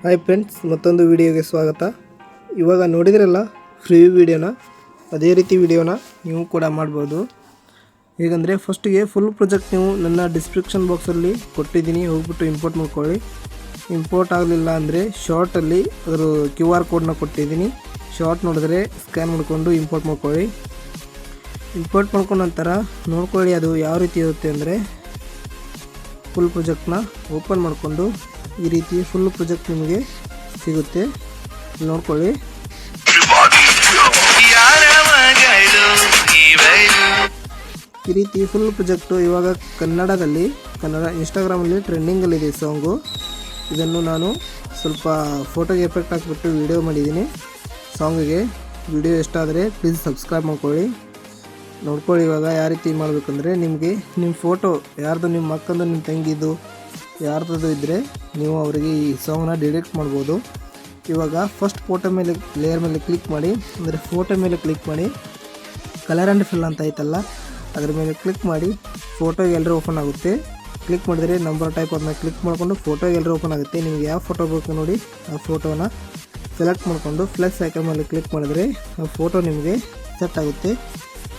Hi friends, ಮತ್ತೊಂದು ವಿಡಿಯೋಗೆ ಸ್ವಾಗತ. ಇವಾಗ ನೋಡಿದ್ರಲ್ಲ ಫ್ರೀ ವಿಡಿಯೋನ, ಅದೇ ರೀತಿ ವಿಡಿಯೋನ ನೀವು ಕೂಡ ಮಾಡ್ಬೋದು. ಹೇಗೆಂದರೆ ಫಸ್ಟಿಗೆ ಫುಲ್ ಪ್ರಾಜೆಕ್ಟ್ ನೀವು ನನ್ನ ಡಿಸ್ಕ್ರಿಪ್ಷನ್ ಬಾಕ್ಸಲ್ಲಿ ಕೊಟ್ಟಿದ್ದೀನಿ, ಹೋಗ್ಬಿಟ್ಟು ಇಂಪೋರ್ಟ್ ಮಾಡ್ಕೊಳ್ಳಿ. ಇಂಪೋರ್ಟ್ ಆಗಲಿಲ್ಲ ಅಂದರೆ ಶಾರ್ಟಲ್ಲಿ ಅದರ QR ಕೋಡ್ನ ಕೊಟ್ಟಿದ್ದೀನಿ. ಶಾರ್ಟ್ ನೋಡಿದ್ರೆ ಸ್ಕ್ಯಾನ್ ಮಾಡಿಕೊಂಡು ಇಂಪೋರ್ಟ್ ಮಾಡ್ಕೊಳ್ಳಿ. ಇಂಪೋರ್ಟ್ ಮಾಡ್ಕೊಂಡ ನಂತರ ನೋಡ್ಕೊಳ್ಳಿ ಅದು ಯಾವ ರೀತಿ ಇರುತ್ತೆ ಅಂದರೆ, ಫುಲ್ ಪ್ರಾಜೆಕ್ಟ್ನ ಓಪನ್ ಮಾಡಿಕೊಂಡು ಈ ರೀತಿ ಫುಲ್ ಪ್ರಾಜೆಕ್ಟ್ ನಿಮಗೆ ಸಿಗುತ್ತೆ. ನೋಡ್ಕೊಳ್ಳಿ, ಈ ರೀತಿ ಫುಲ್ ಪ್ರಾಜೆಕ್ಟು ಇವಾಗ ಕನ್ನಡ ಇನ್ಸ್ಟಾಗ್ರಾಮಲ್ಲಿ ಟ್ರೆಂಡಿಂಗಲ್ಲಿದೆ ಸಾಂಗು. ಇದನ್ನು ನಾನು ಸ್ವಲ್ಪ ಫೋಟೋಗೆ ಎಫೆಕ್ಟ್ ಹಾಕಿಬಿಟ್ಟು ವಿಡಿಯೋ ಮಾಡಿದ್ದೀನಿ ಸಾಂಗಿಗೆ. ವಿಡಿಯೋ ಇಷ್ಟ ಆದರೆ ಪ್ಲೀಸ್ ಸಬ್ಸ್ಕ್ರೈಬ್ ಮಾಡ್ಕೊಳ್ಳಿ. ನೋಡ್ಕೊಳ್ಳಿ ಇವಾಗ ಯಾವ ರೀತಿ ಮಾಡಬೇಕಂದ್ರೆ, ನಿಮಗೆ ನಿಮ್ಮ ಫೋಟೋ ಯಾರ್ದು, ನಿಮ್ಮ ಮಕ್ಕಂದು, ನಿಮ್ಮ ತಂಗಿದು ಯಾರ್ದು ಇದ್ದರೆ ನೀವು ಅವರಿಗೆ ಈ ಸಾಂಗ್ನ ಡಿರೆಕ್ಟ್ ಮಾಡ್ಬೋದು. ಇವಾಗ ಫಸ್ಟ್ ಫೋಟೋ ಮೇಲೆ ಲೇಯರ್ ಮೇಲೆ ಕ್ಲಿಕ್ ಮಾಡಿ, ಅಂದರೆ ಫೋಟೋ ಮೇಲೆ ಕ್ಲಿಕ್ ಮಾಡಿ, ಕಲರ್ ಆ್ಯಂಡ್ ಫಿಲ್ ಅಂತ ಐತಲ್ಲ ಅದ್ರ ಮೇಲೆ ಕ್ಲಿಕ್ ಮಾಡಿ, ಫೋಟೋ ಗ್ಯಾಲರಿ ಓಪನ್ ಆಗುತ್ತೆ. ಕ್ಲಿಕ್ ಮಾಡಿದರೆ ನಂಬರ್ ಟೈಪ್ ಅದನ್ನ ಕ್ಲಿಕ್ ಮಾಡಿಕೊಂಡು ಫೋಟೋ ಗ್ಯಾಲರಿ ಓಪನ್ ಆಗುತ್ತೆ. ನಿಮಗೆ ಯಾವ ಫೋಟೋ ಬೇಕು ನೋಡಿ ಆ ಫೋಟೋನ ಸೆಲೆಕ್ಟ್ ಮಾಡಿಕೊಂಡು ಪ್ಲಸ್ ಐಕನ್ ಮೇಲೆ ಕ್ಲಿಕ್ ಮಾಡಿದರೆ ಆ ಫೋಟೋ ನಿಮಗೆ ಸೆಟ್ ಆಗುತ್ತೆ.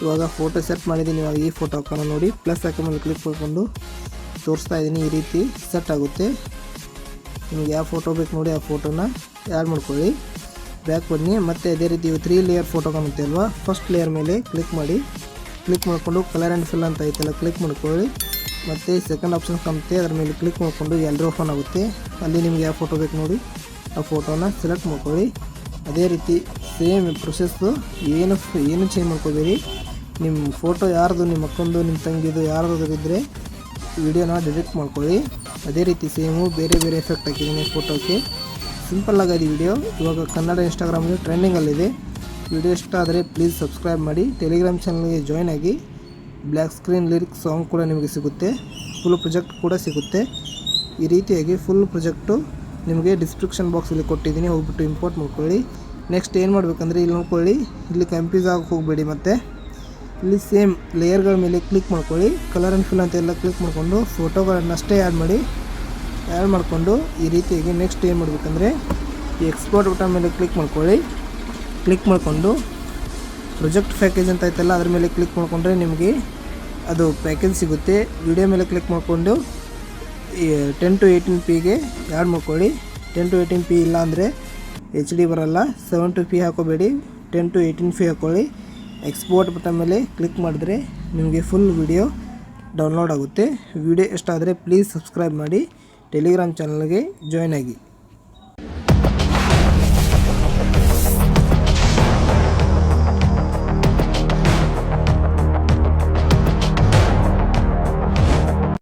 ಇವಾಗ ಫೋಟೋ ಸೆಟ್ ಮಾಡಿದ್ದೀನಿ. ಇವಾಗ ಈ ಫೋಟೋ ಹಾಕೋಣ ನೋಡಿ, ಪ್ಲಸ್ ಐಕನ್ ಮೇಲೆ ಕ್ಲಿಕ್ ಮಾಡಿಕೊಂಡು ತೋರಿಸ್ತಾ ಇದ್ದೀನಿ. ಈ ರೀತಿ ಸೆಟ್ ಆಗುತ್ತೆ. ನಿಮಗೆ ಯಾವ ಫೋಟೋ ಬೇಕು ನೋಡಿ ಆ ಫೋಟೋನ ಆ್ಯಡ್ ಮಾಡ್ಕೊಳ್ಳಿ. ಬ್ಯಾಕ್ ಬನ್ನಿ, ಮತ್ತು ಅದೇ ರೀತಿ 3 ಲೇಯರ್ ಫೋಟೋ ಕಾಣುತ್ತೆ ಅಲ್ವಾ, ಫಸ್ಟ್ ಲೇಯರ್ ಮೇಲೆ ಕ್ಲಿಕ್ ಮಾಡಿ, ಕ್ಲಿಕ್ ಮಾಡಿಕೊಂಡು ಕಲರ್ ಆ್ಯಂಡ್ ಫಿಲ್ ಅಂತ ಐತಲ್ಲ ಕ್ಲಿಕ್ ಮಾಡ್ಕೊಳ್ಳಿ. ಮತ್ತು ಸೆಕೆಂಡ್ ಆಪ್ಷನ್ ಕಾಣುತ್ತೆ, ಅದರ ಮೇಲೆ ಕ್ಲಿಕ್ ಮಾಡಿಕೊಂಡು ಗ್ಯಾಲರಿ ಓಪನ್ ಆಗುತ್ತೆ. ಅಲ್ಲಿ ನಿಮಗೆ ಯಾವ ಫೋಟೋ ಬೇಕು ನೋಡಿ ಆ ಫೋಟೋನ ಸೆಲೆಕ್ಟ್ ಮಾಡ್ಕೊಳ್ಳಿ. ಅದೇ ರೀತಿ ಸೇಮ್ ಪ್ರೊಸೆಸ್ಸು, ಏನು ಚೇಂಜ್ ಮಾಡ್ಕೋಬೇಡಿ. ನಿಮ್ಮ ಫೋಟೋ ಯಾರ್ದು, ನಿಮ್ಮ ಮಕ್ಕಂದು, ನಿಮ್ಮ ತಂಗಿದು ಯಾರ್ದು ಇದ್ದರೆ ವಿಡಿಯೋನ ಡಿಲೀಟ್ ಮಾಡ್ಕೊಳ್ಳಿ. ಅದೇ ರೀತಿ ಸೇಮು ಬೇರೆ ಎಫೆಕ್ಟ್ ಹಾಕಿದ್ದೀನಿ ಫೋಟೋಕ್ಕೆ. ಸಿಂಪಲ್ ಆಗಿದೆ ವಿಡಿಯೋ. ಇವಾಗ ಕನ್ನಡ ಇನ್ಸ್ಟಾಗ್ರಾಮಲ್ಲಿ ಟ್ರೆಂಡಿಂಗಲ್ಲಿದೆ. ವಿಡಿಯೋ ಇಷ್ಟ ಆದರೆ ಪ್ಲೀಸ್ ಸಬ್ಸ್ಕ್ರೈಬ್ ಮಾಡಿ. ಟೆಲಿಗ್ರಾಮ್ ಚಾನಲ್ಗೆ ಜಾಯ್ನ್ ಆಗಿ. ಬ್ಲ್ಯಾಕ್ ಸ್ಕ್ರೀನ್ ಲಿರಿಕ್ಸ್ ಸಾಂಗ್ ಕೂಡ ನಿಮಗೆ ಸಿಗುತ್ತೆ, ಫುಲ್ ಪ್ರಾಜೆಕ್ಟ್ ಕೂಡ ಸಿಗುತ್ತೆ. ಈ ರೀತಿಯಾಗಿ ಫುಲ್ ಪ್ರಾಜೆಕ್ಟು ನಿಮಗೆ ಡಿಸ್ಕ್ರಿಪ್ಷನ್ ಬಾಕ್ಸಲ್ಲಿ ಕೊಟ್ಟಿದ್ದೀನಿ, ಹೋಗ್ಬಿಟ್ಟು ಇಂಪೋರ್ಟ್ ಮಾಡ್ಕೊಳ್ಳಿ. ನೆಕ್ಸ್ಟ್ ಏನು ಮಾಡಬೇಕಂದ್ರೆ, ಇಲ್ಲಿ ನೋಡ್ಕೊಳ್ಳಿ, ಇಲ್ಲಿ ಕನ್ಫ್ಯೂಸ್ ಆಗೋಕ್ಕೆ ಹೋಗಬೇಡಿ. ಮತ್ತು ಇಲ್ಲಿ ಸೇಮ್ ಲೇಯರ್ಗಳ ಮೇಲೆ ಕ್ಲಿಕ್ ಮಾಡ್ಕೊಳ್ಳಿ, ಕಲರ್ ಆ್ಯಂಡ್ ಫಿಲ್ ಅಂತೆಲ್ಲ ಕ್ಲಿಕ್ ಮಾಡಿಕೊಂಡು ಫೋಟೋಗಳನ್ನಷ್ಟೇ ಆ್ಯಡ್ ಮಾಡಿಕೊಂಡು ಈ ರೀತಿಯಾಗಿ ನೆಕ್ಸ್ಟ್ ಏನು ಮಾಡಬೇಕಂದ್ರೆ, ಈ ಎಕ್ಸ್ಪೋರ್ಟ್ ಬಟನ್ ಮೇಲೆ ಕ್ಲಿಕ್ ಮಾಡ್ಕೊಳ್ಳಿ. ಕ್ಲಿಕ್ ಮಾಡಿಕೊಂಡು ಪ್ರಾಜೆಕ್ಟ್ ಪ್ಯಾಕೇಜ್ ಅಂತ ಐತಲ್ಲ ಅದ್ರ ಮೇಲೆ ಕ್ಲಿಕ್ ಮಾಡಿಕೊಂಡ್ರೆ ನಿಮಗೆ ಅದು ಪ್ಯಾಕೇಜ್ ಸಿಗುತ್ತೆ. ವಿಡಿಯೋ ಮೇಲೆ ಕ್ಲಿಕ್ ಮಾಡಿಕೊಂಡು 10 to 18p ಆ್ಯಡ್ ಮಾಡ್ಕೊಳ್ಳಿ. 10 to 18p ಇಲ್ಲ ಅಂದರೆ HD ಬರೋಲ್ಲ. 720p ಹಾಕೋಬೇಡಿ, 10 to 18p ಹಾಕ್ಕೊಳ್ಳಿ. ಎಕ್ಸ್ಪೋರ್ಟ್ ಬಟನ್ ಮೇಲೆ ಕ್ಲಿಕ್ ಮಾಡಿದ್ರೆ ನಿಮಗೆ ಫುಲ್ ವಿಡಿಯೋ ಡೌನ್ಲೋಡ್ ಆಗುತ್ತೆ. ವಿಡಿಯೋ ಇಷ್ಟ ಆದರೆ ಪ್ಲೀಸ್ ಸಬ್ಸ್ಕ್ರೈಬ್ ಮಾಡಿ. ಟೆಲಿಗ್ರಾಮ್ ಚಾನಲ್ಗೆ ಜಾಯ್ನ್ ಆಗಿ.